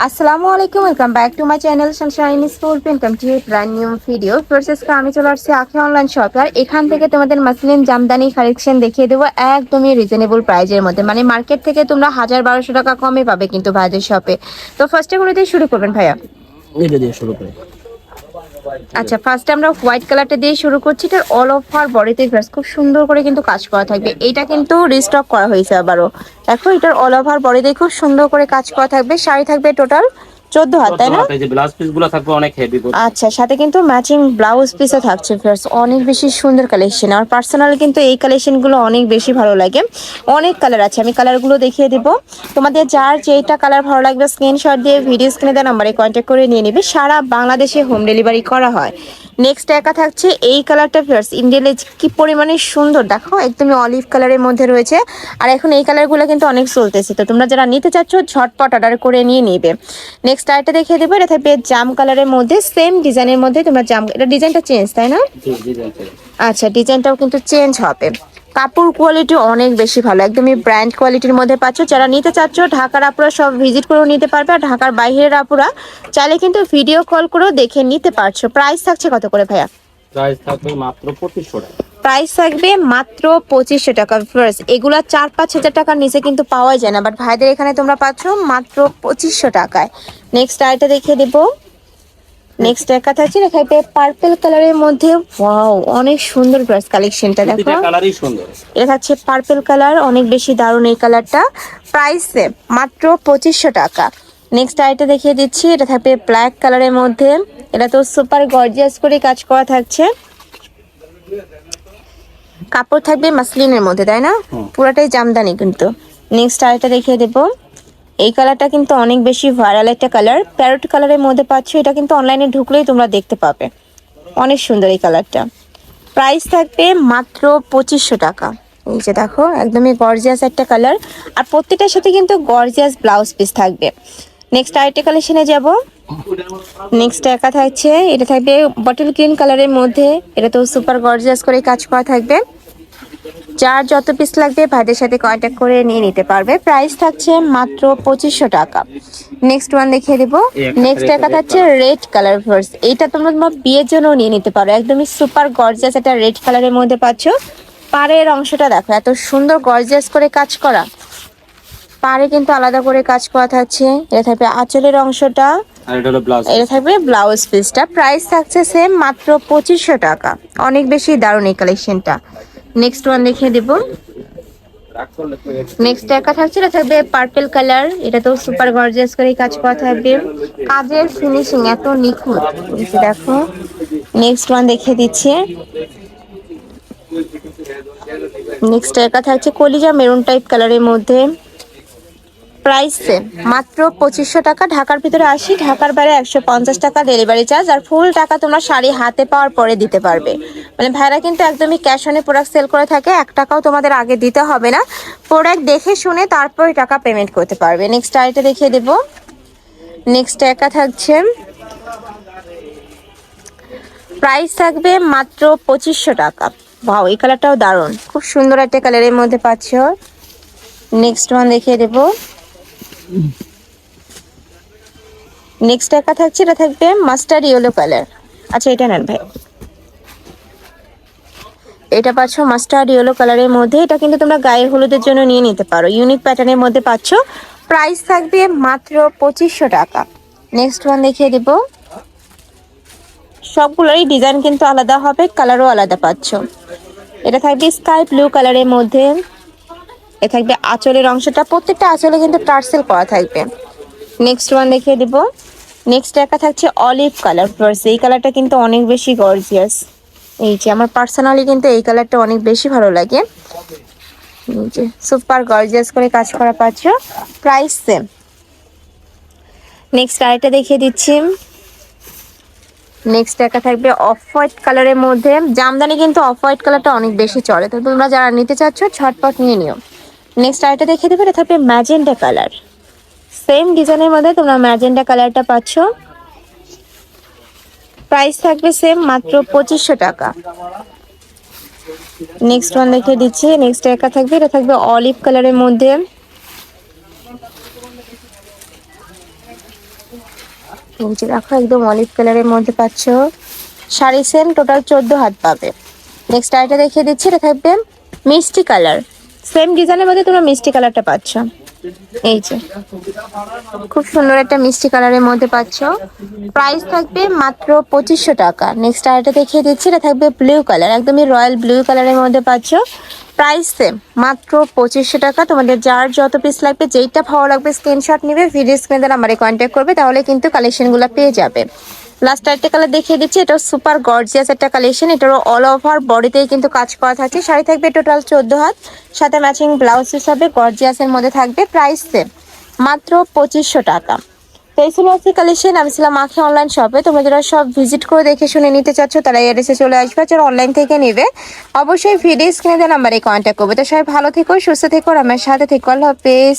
আসসালামু আলাইকুম, welcome back to my channel Sunshine school. Welcome to A brand new video. First আমি চলে আসছি আখি অনলাইন শপে। আর এখান থেকে তোমাদের মাসলিন জামদানি কালেকশন দেখিয়ে দেবো একদমই রিজনেবল প্রাইজের মধ্যে, মানে মার্কেট থেকে তোমরা 1000-1200 টাকা কমে পাবে কিন্তু ভাইদের শপে। তো ফার্স্টে করে দিয়ে শুরু করবেন ভাইয়া। এটা দিয়ে শুরু করি। আচ্ছা, ফার্স্টে আমরা হোয়াইট কালারটা দিয়ে শুরু করছি। এটার অল ওভার বডিতে খুব সুন্দর করে কিন্তু কাজ করা থাকবে। এটা কিন্তু রিস্টক করা হয়েছে আবারও। দেখো, এটার অল ওভার বডিতে খুব সুন্দর করে কাজ করা থাকবে। শাড়ি থাকবে টোটাল 14 হাত, তাই না? এই যে ব্লাউজ পিসগুলো থাকবে অনেক হেভি। আচ্ছা, সাথে কিন্তু ম্যাচিং ব্লাউজ পিসও থাকছে ফ্রেন্ডস। অনেক বেশি সুন্দর কালেকশন। আর পার্সোনালি কিন্তু এই কালেকশনগুলো অনেক বেশি ভালো লাগে। অনেক কালার আছে, আমি কালারগুলো দেখিয়ে দেবো তোমাদের। যার যেটা কালার ভালো লাগবে স্ক্রিনশট দিয়ে ভিডিও স্ক্রিনে দেওয়া নাম্বারে কন্ট্যাক্ট করে নিয়ে নেবে। সারা বাংলাদেশে হোম ডেলিভারি করা হয়। নেক্সট একা থাকছে এই কালারটা ফ্রেন্ডস। ইন্ডিয়ালে কি পরিমাণে সুন্দর, দেখো একদমই অলিভ কালারের মধ্যে রয়েছে। আর এখন এই কালারগুলো কিন্তু অনেক চলতেছে, তো তোমরা যারা নিতে চাচ্ছ ঝটপট অর্ডার করে নিয়ে নেবে। নেক্সট আরেকটা দেখিয়ে দেবো। এটা থাকবে জাম কালারের মধ্যে, সেম ডিজাইনের মধ্যে তোমরা জাম, এটা ডিজাইনটা চেঞ্জ, তাই না? আচ্ছা, ডিজাইনটাও কিন্তু চেঞ্জ হবে। কাপড় কোয়ালিটি অনেক বেশি ভালো, একদমই ব্র্যান্ড কোয়ালিটির মধ্যে পাচ্ছ। যারা নিতে চাচ্ছ ঢাকার আপুরা সব ভিজিট করেও নিতে পারবে। আর ঢাকার বাইরের আপুরা চাইলে কিন্তু ভিডিও কল করেও দেখে নিতে পারছো। প্রাইস থাকছে কত করে ভাইয়া? প্রাইস থাকবে মাত্র 2500 টাকা। প্রাইস থাকবে মাত্র 2500 টাকা। ফার্স্ট এগুলা 4-5 হাজার টাকার নিচে কিন্তু পাওয়া যায় না, বাট ভাইদের এখানে তোমরা পাচ্ছ মাত্র 2500 টাকায়। নেক্সট আইটা দেখিয়ে দেবো। নেক্সট একা থাকছে, এটা থাকবে পার্পল কালারের মধ্যে। ওয়াও, অনেক সুন্দর ড্রেস কালেকশনটা দেখো। প্রতিটা কালারই সুন্দর। এটা থাকছে পার্পল কালার, অনেক বেশি দারুণ এই কালারটা। প্রাইস মাত্র 2500 টাকা। নেক্সট আইটা দেখিয়ে দিচ্ছি। এটা থাকবে ব্ল্যাক কালারের মধ্যে। এটা তো সুপার গর্জিয়াস করে কাজ করা থাকছে। কাপড় থাকবে মাসলিনের মধ্যে, তাই না? পুরাটাই জামদানি কিন্তু। নেক্সট আইটা দেখিয়ে দেবো। এই কালারটা কিন্তু অনেক বেশি ভাইরাল একটা কালার, প্যারট কালারের মধ্যে পাচ্ছ। এটা কিন্তু অনলাইনে ঢুকলেই তোমরা দেখতে পাবে। অনেক সুন্দর এই কালারটা। প্রাইস থাকবে মাত্র 2500 টাকা। এই যে দেখো, একদমই গর্জিয়াস একটা কালার। আর প্রত্যেকটার সাথে কিন্তু গর্জিয়াস ব্লাউজ পিস থাকবে। নেক্সট আরেকটা কালেকশনে যাব। নেক্সট একা থাকছে, এটা থাকবে বটল গ্রিন কালারের মধ্যে। এটা তো সুপার গর্জিয়াস করে কাজ করা থাকবে। যার যত পিস লাগবে ভাইদের সাথে কন্ট্যাক্ট করে নিয়ে নিতে পারবে। প্রাইস থাকছে মাত্র 2500 টাকা। নেক্সট ওয়ান দেখিয়ে দেবো। নেক্সট একা থাকছে রেড কালার ভার্স। এইটা তোমরা তোমার বিয়ের জন্য নিয়ে নিতে পারো। একদমই সুপার গর্জিয়াস একটা রেড কালারের মধ্যে পাচ্ছ। পাড়ের অংশটা দেখো, এত সুন্দর গর্জিয়াস করে কাজ করা। পাড়ে কিন্তু আলাদা করে কাজ করা থাকছে। এটা থাকবে আঁচলের অংশটা, আর এটা হলো ব্লাউজ। এটা থাকবে ব্লাউজ পিসটা। প্রাইস থাকছে সেম মাত্র 2500 টাকা। অনেক বেশি দারুণ এই কালেকশনটা। নেক্সট ওয়ান দেখিয়ে দেবো। নেক্সট একা থাকছে, এটা থাকবে পার্পল কালার। এটা তো সুপার গর্জিয়াস করে কাজ করা থাকবে। কাজের ফিনিশিং এত নিখুঁত, এই যে দেখো। নেক্সট ওয়ান দেখিয়ে দিচ্ছে। নেক্সট একা থাকছে কলিজা মেরুন টাইপ কালারের মধ্যে। প্রাইস মাত্র 2500 টাকা। ঢাকার ভিতরে 80, ঢাকার বাইরে 150 টাকা ডেলিভারি চার্জ। আর ফুল টাকা তোমরা শাড়ি হাতে পাওয়ার পরে দিতে পারবে। মানে ভাইরা কিন্তু একদমই ক্যাশ অনে প্রোডাক্ট সেল করে থাকে। 1 টাকাও তোমাদের আগে দিতে হবে না। প্রোডাক্ট দেখে শুনে তারপরে টাকা পেমেন্ট করতে পারবে। নেক্সট আইটা দেখিয়ে দেব। নেক্সট একা থাকছে, প্রাইস থাকবে মাত্র 2500 টাকা। ভাও, এই কালারটাও দারুণ, খুব সুন্দর একটা কালারের মধ্যে পাচ্ছ। নেক্সট ওয়ান দেখিয়ে দেবো। নেক্সট একা থাকছে, এটা থাকবে মাস্টার্ড ইয়েলো কালার। আচ্ছা, এটা নেন ভাই। এটা পাচ্ছ মাস্টার্ড ইয়েলো কালারের মধ্যে। এটা কিন্তু তোমরা গায়ে হলুদের জন্য নিয়ে নিতে পারো। ইউনিক প্যাটার্নের মধ্যে পাচ্ছ। প্রাইস থাকবে মাত্র 2500 টাকা। নেক্সট ওয়ান দেখিয়ে দেব। সবগুলোরই ডিজাইন কিন্তু আলাদা হবে, কালারও আলাদা পাচ্ছ। এটা থাকবে স্কাই ব্লু কালারের মধ্যে। এ থাকবে আঁচলের অংশটা, প্রত্যেকটা আঁচলে কিন্তু টার্সেল করা থাকবে। নেক্সট ওয়ান দেখিয়ে দিব। নেক্সট একা থাকছে অলিভ কালার ফার্স। এই কালারটা কিন্তু অনেক বেশি গর্জিয়াস। এই যে আমার পার্সোনালি কিন্তু এই কালারটা অনেক বেশি ভালো লাগে। এই যে সুপার গর্জিয়াস করে কাজ করা পাচ্ছ। Price same. নেক্সট আরেকটা দেখিয়ে দিচ্ছি। নেক্সট একা থাকবে অফ হোয়াইট কালারের মধ্যে। জামদানি কিন্তু অফ হোয়াইট কালারটা অনেক বেশি চলে, তো তোমরা যারা নিতে চাচ্ছ ঝটপট নিয়ে নিও। নেক্সট আরেকটা দেখিয়ে দেবে। এটা থাকবে ম্যাজেন্ডা কালার। সেম ডিজাইনের মধ্যে তোমরা ম্যাজেন্ডা কালারটা পাচ্ছ। প্রাইস থাকবে সেম মাত্র 2500 টাকা। নেক্সট ওয়ান দেখিয়ে দিচ্ছি। নেক্সট একা থাকবে, এটা থাকবে অলিভ কালারের মধ্যে। এই যে দেখো একদম অলিভ কালারের মধ্যে পাচ্ছ। শাড়ি সেম টোটাল 14 হাত পাবে। নেক্সট আইটা দেখিয়ে দিচ্ছি, এটা থাকবে মিষ্টি কালার। সেম ডিজাইনের মধ্যে তোমরা মিষ্টি কালারটা পাচ্ছ। এই যে খুব সুন্দর একটা মিষ্টি কালারের মধ্যে পাচ্ছ। প্রাইস থাকবে মাত্র 2500 টাকা। নেক্সট আইটা দেখিয়ে দিচ্ছি, এটা থাকবে ব্লু কালার, একদমই রয়্যাল ব্লু কালারের মধ্যে পাচ্ছ। প্রাইস সেম মাত্র 2500 টাকা। তোমাদের যার যত পিস লাগবে, যেইটা ভালো লাগবে স্ক্রিনশট নিবে, ভিডিও স্ক্রিনে নাম্বারে কন্ট্যাক্ট করবে, তাহলে কিন্তু কালেকশনগুলো পেয়ে যাবে। লাস্ট একটা কালার দেখিয়ে দিচ্ছি, এটা সুপার গর্জিয়াস একটা কালেকশন। এটারও অল ওভার বডিতেই কিন্তু কাজ করা থাকছে। শাড়ি থাকবে টোটাল 14 হাত, সাথে ম্যাচিং ব্লাউজ হিসাবে গর্জিয়াসের মধ্যে থাকবে। প্রাইস সেম মাত্র 2500 টাকা। তো এই ছিল আজকে কালেকশন। আমি ছিলাম আঁখি অনলাইন শপে। তোমরা যারা সব ভিজিট করে দেখে শুনে নিতে চাচ্ছ, তারা এই অ্যাড্রেসে চলে আসবে। যারা অনলাইন থেকে নেবে, অবশ্যই ভিডিও স্ক্রিনে দেওয়া নাম্বারে কন্ট্যাক্ট করবে। তো সবাই ভালো থেকো, সুস্থ থেকো, আর আমার সাথে থেকো। আল্লাহ হাফেজ।